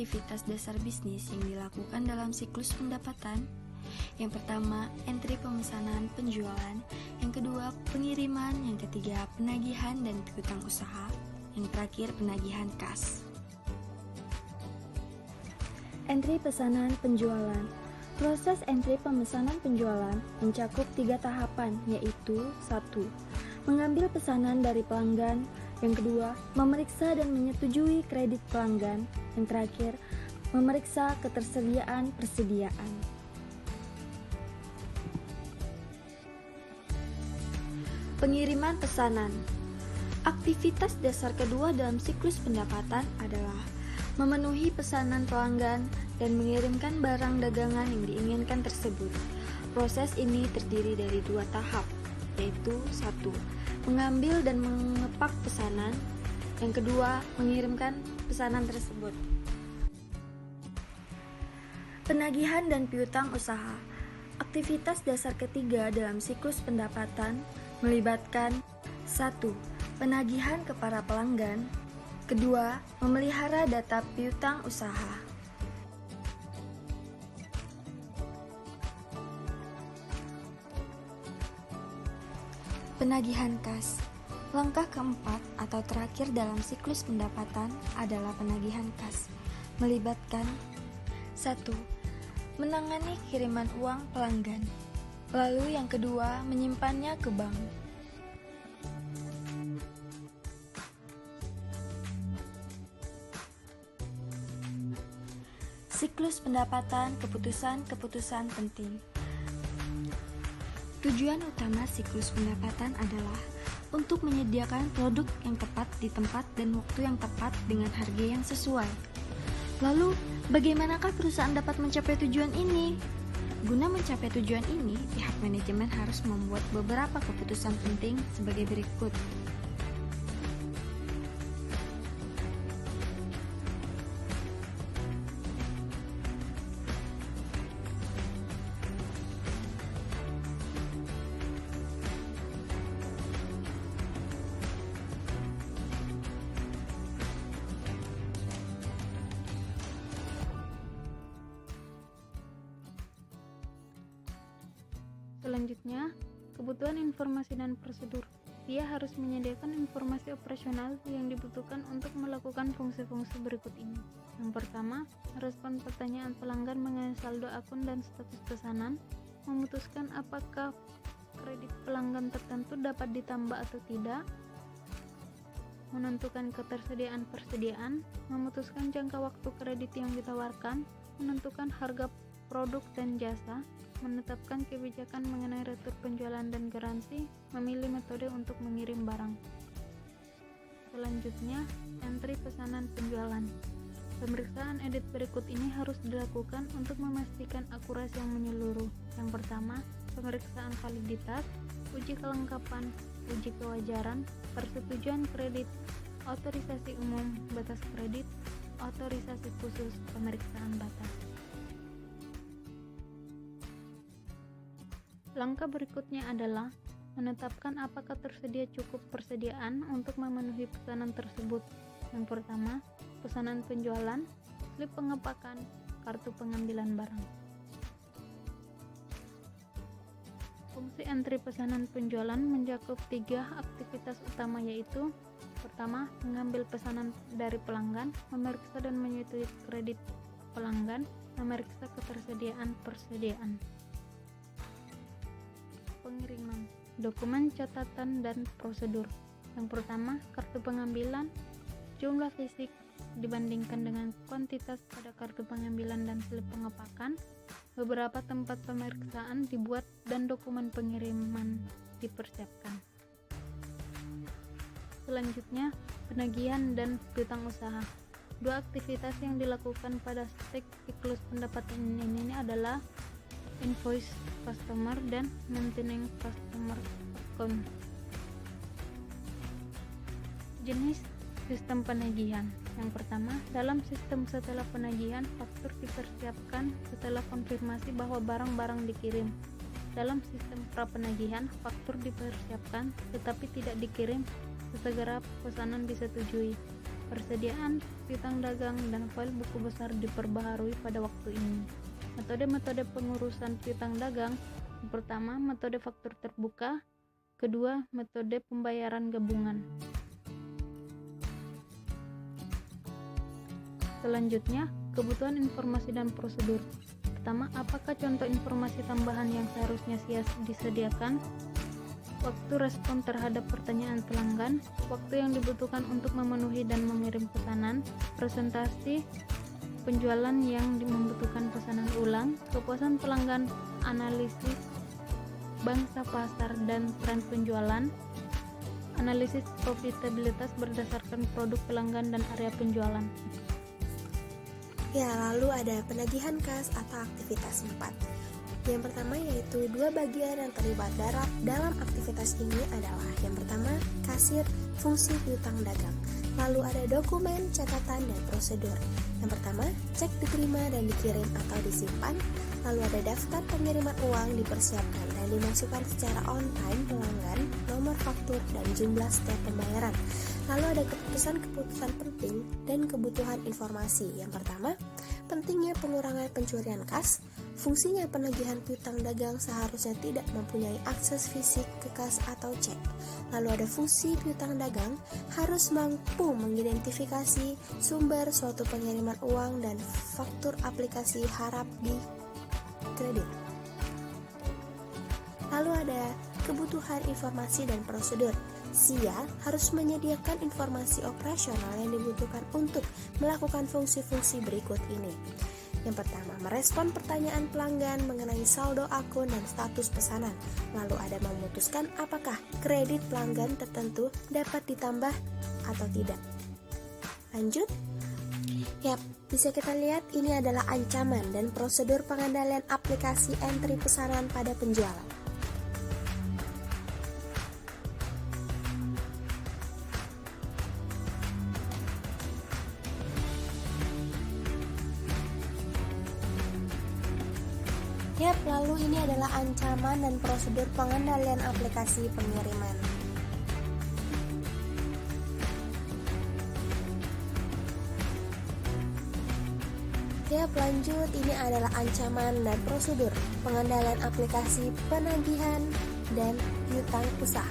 aktivitas dasar bisnis yang dilakukan dalam siklus pendapatan. Yang pertama, entry pemesanan penjualan. Yang kedua, pengiriman. Yang ketiga, penagihan dan piutang usaha. Yang terakhir, penagihan kas. Entry pesanan penjualan. Proses entry pemesanan penjualan mencakup 3 tahapan, yaitu 1. Mengambil pesanan dari pelanggan. Yang kedua, memeriksa dan menyetujui kredit pelanggan. Yang terakhir, memeriksa ketersediaan persediaan. Pengiriman pesanan. Aktivitas dasar kedua dalam siklus pendapatan adalah memenuhi pesanan pelanggan dan mengirimkan barang dagangan yang diinginkan tersebut. Proses ini terdiri dari 2 tahap, yaitu 1. Mengambil dan mengepak pesanan. Yang kedua, mengirimkan pesanan tersebut. Penagihan dan piutang usaha. Aktivitas dasar ketiga dalam siklus pendapatan melibatkan 1. Penagihan ke para pelanggan. Kedua, memelihara data piutang usaha. Penagihan kas. Langkah keempat atau terakhir dalam siklus pendapatan adalah penagihan kas, melibatkan 1. Menangani kiriman uang pelanggan. Lalu yang kedua, menyimpannya ke bank. Siklus pendapatan, keputusan-keputusan penting. Tujuan utama siklus pendapatan adalah untuk menyediakan produk yang tepat di tempat dan waktu yang tepat dengan harga yang sesuai. Lalu, bagaimanakah perusahaan dapat mencapai tujuan ini? Guna mencapai tujuan ini, pihak manajemen harus membuat beberapa keputusan penting sebagai berikut. Selanjutnya, kebutuhan informasi dan prosedur. Dia harus menyediakan informasi operasional yang dibutuhkan untuk melakukan fungsi-fungsi berikut ini. Yang pertama, merespon pertanyaan pelanggan mengenai saldo akun dan status pesanan, memutuskan apakah kredit pelanggan tertentu dapat ditambah atau tidak, menentukan ketersediaan persediaan, memutuskan jangka waktu kredit yang ditawarkan, menentukan harga produk dan jasa, menetapkan kebijakan mengenai retur penjualan dan garansi, memilih metode untuk mengirim barang. Selanjutnya, entry pesanan penjualan. Pemeriksaan edit berikut ini harus dilakukan untuk memastikan akurasi yang menyeluruh. Yang pertama, pemeriksaan validitas, uji kelengkapan, uji kewajaran, persetujuan kredit, otorisasi umum, batas kredit, otorisasi khusus, pemeriksaan batas. Langkah berikutnya adalah menetapkan apakah tersedia cukup persediaan untuk memenuhi pesanan tersebut. Yang pertama, pesanan penjualan, slip pengepakan, kartu pengambilan barang. Fungsi entry pesanan penjualan mencakup 3 aktivitas utama, yaitu pertama, mengambil pesanan dari pelanggan, memeriksa dan menyetujui kredit pelanggan, memeriksa ketersediaan persediaan. Pengiriman, dokumen catatan dan prosedur. Yang pertama, kartu pengambilan, jumlah fisik dibandingkan dengan kuantitas pada kartu pengambilan dan slip pengepakan. Beberapa tempat pemeriksaan dibuat dan dokumen pengiriman dipersiapkan. Selanjutnya, penagihan dan piutang usaha. 2 aktivitas yang dilakukan pada siklus pendapatan ini adalah invoice customer dan maintaining customer account. Jenis sistem penagihan. Yang pertama, dalam sistem setelah penagihan, faktur dipersiapkan setelah konfirmasi bahwa barang-barang dikirim. Dalam sistem pra-penagihan, faktur dipersiapkan tetapi tidak dikirim sesegera pesanan disetujui. Persediaan piutang dagang dan file buku besar diperbaharui pada waktu ini. Metode-metode pengurusan piutang dagang: yang pertama, metode faktur terbuka; kedua, metode pembayaran gabungan. Selanjutnya, kebutuhan informasi dan prosedur. Pertama, apakah contoh informasi tambahan yang seharusnya disediakan? Waktu respon terhadap pertanyaan pelanggan, waktu yang dibutuhkan untuk memenuhi dan mengirim pesanan, presentasi penjualan yang membutuhkan pesanan ulang, kepuasan pelanggan, analisis bangsa pasar dan tren penjualan, analisis profitabilitas berdasarkan produk pelanggan dan area penjualan. Ya, lalu ada penagihan kas atau aktivitas 4. Yang pertama yaitu dua bagian yang terlibat dalam aktivitas ini adalah yang pertama kasir, fungsi piutang dagang. Lalu ada dokumen, catatan, dan prosedur. Yang pertama, cek diterima dan dikirim atau disimpan. Lalu ada daftar pengiriman uang dipersiapkan dan dimasukkan secara on time pelanggan, nomor faktur, dan jumlah setiap pembayaran. Lalu ada keputusan-keputusan penting dan kebutuhan informasi. Yang pertama, pentingnya pengurangan pencurian kas. Fungsinya penagihan piutang dagang seharusnya tidak mempunyai akses fisik ke kas atau cek. Lalu ada fungsi piutang dagang harus mampu mengidentifikasi sumber suatu pengiriman uang dan faktur aplikasi harap di kredit. Lalu ada kebutuhan informasi dan prosedur. SIA harus menyediakan informasi operasional yang dibutuhkan untuk melakukan fungsi-fungsi berikut ini. Yang pertama, merespon pertanyaan pelanggan mengenai saldo akun dan status pesanan. Lalu ada memutuskan apakah kredit pelanggan tertentu dapat ditambah atau tidak. Lanjut. Yap, bisa kita lihat ini adalah ancaman dan prosedur pengendalian aplikasi entry pesanan pada penjualan. Yap, lalu ini adalah ancaman dan prosedur pengendalian aplikasi pengiriman. Yap, lanjut, ini adalah ancaman dan prosedur pengendalian aplikasi penagihan dan piutang usaha.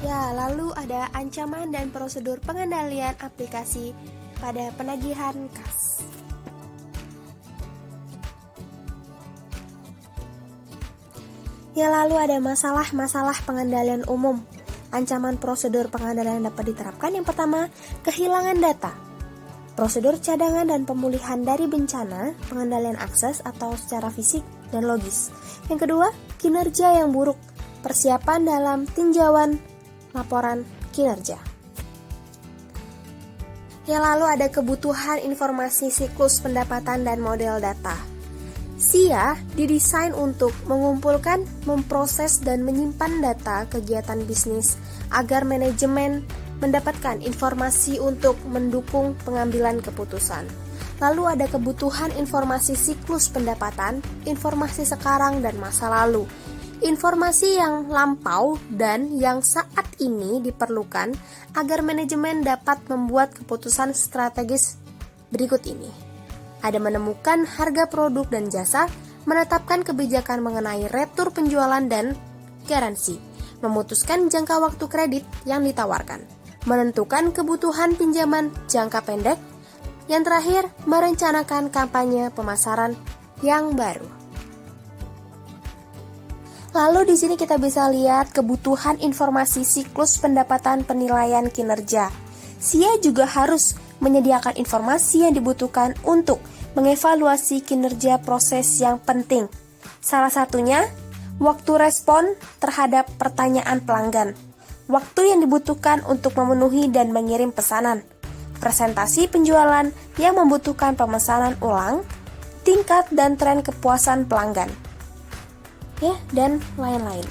Ya, lalu ada ancaman dan prosedur pengendalian aplikasi pada penagihan kas. Ya, lalu ada masalah-masalah pengendalian umum. Ancaman prosedur pengendalian dapat diterapkan. Yang pertama, kehilangan data. Prosedur cadangan dan pemulihan dari bencana, pengendalian akses atau secara fisik dan logis. Yang kedua, kinerja yang buruk. Persiapan dalam tinjauan laporan kinerja. Ya, lalu ada kebutuhan informasi siklus pendapatan dan model data. SIA didesain untuk mengumpulkan, memproses, dan menyimpan data kegiatan bisnis agar manajemen mendapatkan informasi untuk mendukung pengambilan keputusan. Lalu ada kebutuhan informasi siklus pendapatan, informasi sekarang dan masa lalu. Informasi yang lampau dan yang saat ini diperlukan agar manajemen dapat membuat keputusan strategis berikut ini. Ada menemukan harga produk dan jasa, menetapkan kebijakan mengenai retur penjualan dan garansi, memutuskan jangka waktu kredit yang ditawarkan, menentukan kebutuhan pinjaman jangka pendek, yang terakhir merencanakan kampanye pemasaran yang baru. Lalu di sini kita bisa lihat kebutuhan informasi siklus pendapatan penilaian kinerja. SIA juga harus menyediakan informasi yang dibutuhkan untuk mengevaluasi kinerja proses yang penting. Salah satunya, waktu respon terhadap pertanyaan pelanggan, waktu yang dibutuhkan untuk memenuhi dan mengirim pesanan, presentasi penjualan yang membutuhkan pemesanan ulang, tingkat dan tren kepuasan pelanggan, ya, dan lain-lain.